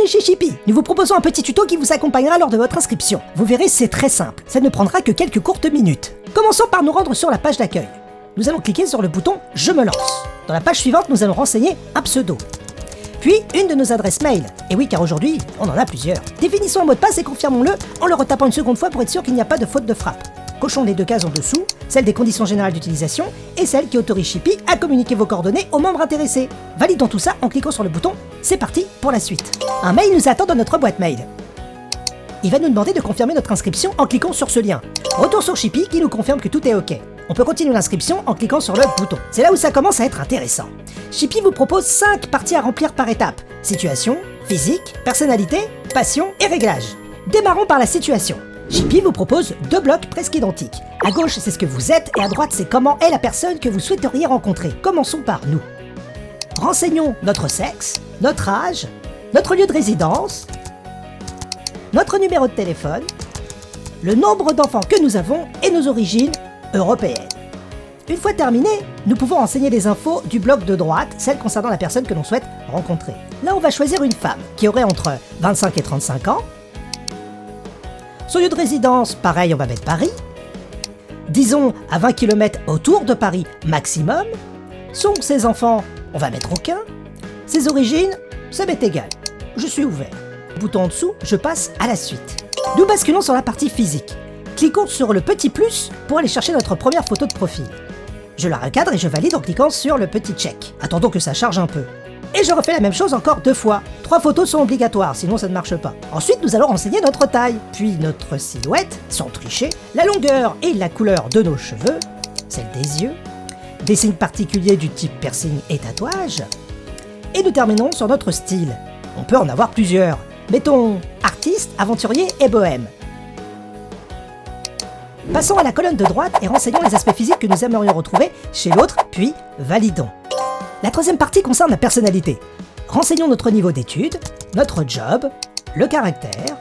Bienvenue chez Chippy. Nous vous proposons un petit tuto qui vous accompagnera lors de votre inscription. Vous verrez, c'est très simple. Ça ne prendra que quelques courtes minutes. Commençons par nous rendre sur la page d'accueil. Nous allons cliquer sur le bouton « Je me lance ». Dans la page suivante, nous allons renseigner un pseudo. Puis, une de nos adresses mail. Et oui, car aujourd'hui, on en a plusieurs. Définissons un mot de passe et confirmons-le en le retapant une seconde fois pour être sûr qu'il n'y a pas de faute de frappe. Cochons les deux cases en dessous, celle des conditions générales d'utilisation et celle qui autorise Chippy à communiquer vos coordonnées aux membres intéressés. Validons tout ça en cliquant sur le bouton « C'est parti pour la suite ». Un mail nous attend dans notre boîte mail. Il va nous demander de confirmer notre inscription en cliquant sur ce lien. Retour sur Chippy qui nous confirme que tout est OK. On peut continuer l'inscription en cliquant sur le bouton. C'est là où ça commence à être intéressant. Chippy vous propose 5 parties à remplir par étape. Situation, physique, personnalité, passion et réglages. Démarrons par la situation. Chippy vous propose 2 blocs presque identiques. À gauche, c'est ce que vous êtes et à droite, c'est comment est la personne que vous souhaiteriez rencontrer. Commençons par nous. Renseignons notre sexe, notre âge, notre lieu de résidence, notre numéro de téléphone, le nombre d'enfants que nous avons et nos origines européennes. Une fois terminé, nous pouvons renseigner les infos du bloc de droite, celles concernant la personne que l'on souhaite rencontrer. Là, on va choisir une femme qui aurait entre 25 et 35 ans. Son lieu de résidence, pareil, on va mettre Paris. Disons à 20 km autour de Paris maximum. Ses enfants, on va mettre aucun. Ses origines, ça m'est égal. Je suis ouvert. Bouton en dessous, je passe à la suite. Nous basculons sur la partie physique. Cliquons sur le petit plus pour aller chercher notre première photo de profil. Je la recadre et je valide en cliquant sur le petit check. Attendons que ça charge un peu. Et je refais la même chose encore 2 fois. 3 photos sont obligatoires, sinon ça ne marche pas. Ensuite, nous allons renseigner notre taille, puis notre silhouette, sans tricher, la longueur et la couleur de nos cheveux, celle des yeux, des signes particuliers du type piercing et tatouage. Et nous terminons sur notre style. On peut en avoir plusieurs. Mettons artiste, aventurier et bohème. Passons à la colonne de droite et renseignons les aspects physiques que nous aimerions retrouver chez l'autre, puis validons. La troisième partie concerne la personnalité. Renseignons notre niveau d'études, notre job, le caractère.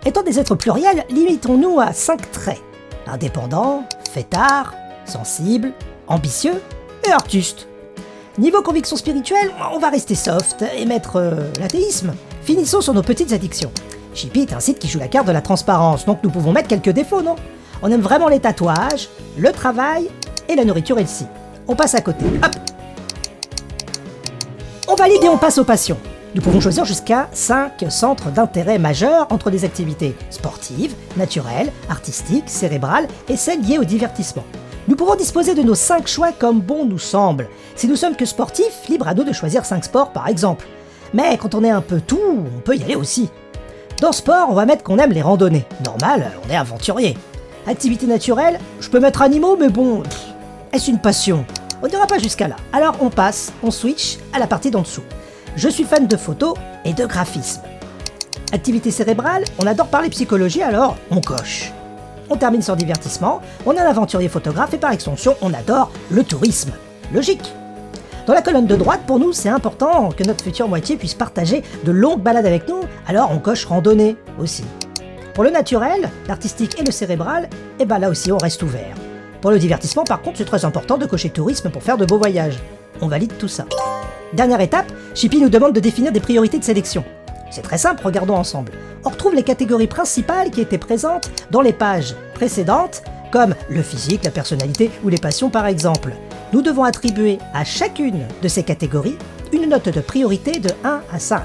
Étant des êtres pluriels, limitons-nous à 5 traits. Indépendant, fêtard, sensible, ambitieux et artiste. Niveau conviction spirituelle, on va rester soft et mettre l'athéisme. Finissons sur nos petites addictions. Chippy est un site qui joue la carte de la transparence, donc nous pouvons mettre quelques défauts, non? On aime vraiment les tatouages, le travail et la nourriture et le scie. On passe à côté. Hop! On valide et on passe aux passions. Nous pouvons choisir jusqu'à 5 centres d'intérêt majeurs entre des activités sportives, naturelles, artistiques, cérébrales et celles liées au divertissement. Nous pouvons disposer de nos 5 choix comme bon nous semble. Si nous sommes que sportifs, libre à nous de choisir 5 sports par exemple. Mais quand on est un peu tout, on peut y aller aussi. Dans sport, on va mettre qu'on aime les randonnées. Normal, on est aventurier. Activité naturelle, je peux mettre animaux, mais bon, est-ce une passion? On n'ira pas jusqu'à là. Alors on passe, on switch à la partie d'en dessous. Je suis fan de photos et de graphisme. Activité cérébrale, on adore parler psychologie, alors on coche. On termine sur divertissement, on est un aventurier photographe et par extension, on adore le tourisme. Logique. Dans la colonne de droite, pour nous, c'est important que notre future moitié puisse partager de longues balades avec nous, alors on coche randonnée aussi. Pour le naturel, l'artistique et le cérébral, et là aussi on reste ouvert. Pour le divertissement, par contre, c'est très important de cocher tourisme pour faire de beaux voyages. On valide tout ça. Dernière étape, Chippy nous demande de définir des priorités de sélection. C'est très simple, regardons ensemble. On retrouve les catégories principales qui étaient présentes dans les pages précédentes, comme le physique, la personnalité ou les passions par exemple. Nous devons attribuer à chacune de ces catégories une note de priorité de 1 à 5.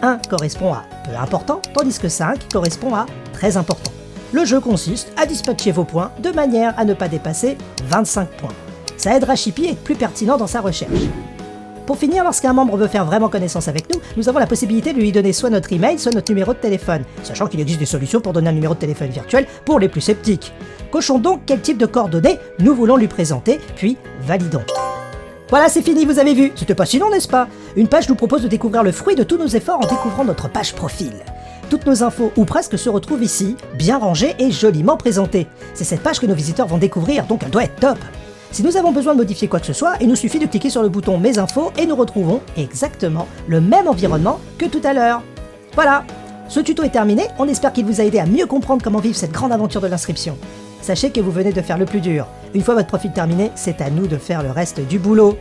1 correspond à peu important, tandis que 5 correspond à très important. Le jeu consiste à dispatcher vos points de manière à ne pas dépasser 25 points. Ça aidera Chippy à être plus pertinent dans sa recherche. Pour finir, lorsqu'un membre veut faire vraiment connaissance avec nous, nous avons la possibilité de lui donner soit notre email, soit notre numéro de téléphone, sachant qu'il existe des solutions pour donner un numéro de téléphone virtuel pour les plus sceptiques. Cochons donc quel type de coordonnées nous voulons lui présenter, puis validons. Voilà, c'est fini, vous avez vu. C'était pas si long, n'est-ce pas? Une page nous propose de découvrir le fruit de tous nos efforts en découvrant notre page profil. Toutes nos infos, ou presque, se retrouvent ici, bien rangées et joliment présentées. C'est cette page que nos visiteurs vont découvrir, donc elle doit être top. Si nous avons besoin de modifier quoi que ce soit, il nous suffit de cliquer sur le bouton Mes infos et nous retrouvons exactement le même environnement que tout à l'heure. Voilà, ce tuto est terminé, on espère qu'il vous a aidé à mieux comprendre comment vivre cette grande aventure de l'inscription. Sachez que vous venez de faire le plus dur. Une fois votre profil terminé, c'est à nous de faire le reste du boulot.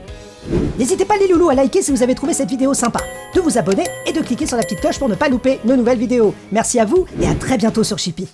N'hésitez pas les loulous à liker si vous avez trouvé cette vidéo sympa, de vous abonner et de cliquer sur la petite cloche pour ne pas louper nos nouvelles vidéos. Merci à vous et à très bientôt sur Chippy.